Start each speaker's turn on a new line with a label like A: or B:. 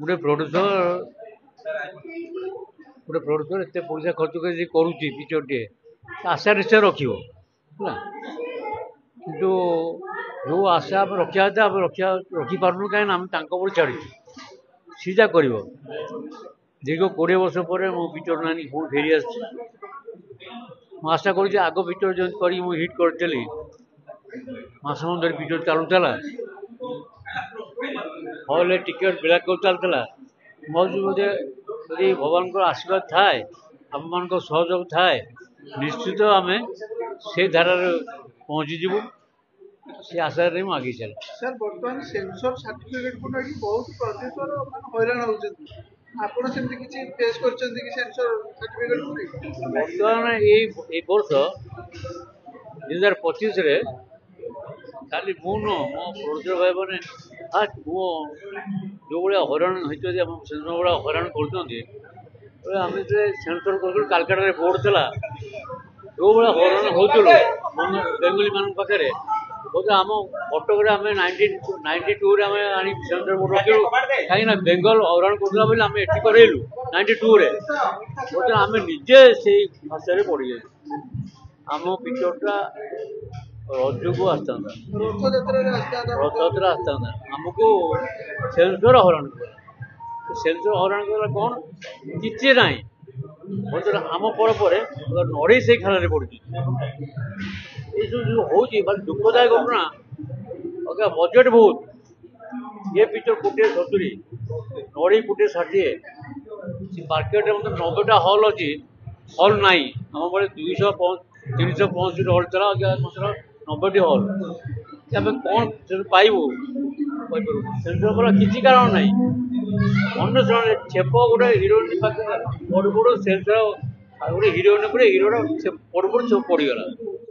A: गोटे प्रोड्यूसर गोटे प्रोड्यूसर एत पैसा खर्च कर पिक्चरटे आशा निश्चय रखियो है किंतु जो आशा आम रखा था आम रखिपारनु कहीं आम छाड़ी सी जा कर दीर्घ 20 वर्ष पर मो पिक्चर नानी पुणी फेरी आशा कर आग पिक्चर जो कर हिट करी मस धरी पिक्चर चलुला हॉल टिकेट ब्लैक चलता भाई बोधे यदि भगवान को आशीर्वाद थाए आम मान सहयोग थाए निश्चित आम से धारा पहुँचीजु से आशा आगे चल
B: सर बर्तमान सेंसर सर्टिफिकेट को लेकिन बहुत प्रोड्यूसर हैरान होती आपड़ से किसी फेस कर सेंसर सर्टिफिकेट को
A: बर्तमान ये वर्ष 2025 खाली मु मो प्रोड्यूसर भाई मैंने फास्ट मो जो भाया हईराण होती सेंसर भाया हईराण कर आम सेंसर कर कालकाटा बोर्ड था जो भाया हईराण हो बेंगली मान पाखे बोधे आम कटक आम 92 आनी सेंसर बोर्ड रखिलु कहीं बेंगल हईराण कर करलु 92 बोधे आम निजे से भाषा पड़ गए आम पिक्चरटा रज को आसता रथयात्रा आसता आमको सेंसर हईराण कर सेंसर हईराण कर कौन किसी ना बर्तमान आम पर नड़े से खेल पड़ी ये जो हूँ दुखदायक घटना अगर बजेट बहुत ये पिक्चर 1,70 नड़ी 1,60 मार्केट मतलब 90टा हल अच्छी हल ना आम बड़े 200-365 हल चला 90टी हल आम कौन पाइबू सेंसर किसी कारण ना अन्य छेप गोटे हिरोइन पाखे बड़ बड़ सेंसर गोटे हिरोइन हिरोटा बड़ बड़ सब पड़गला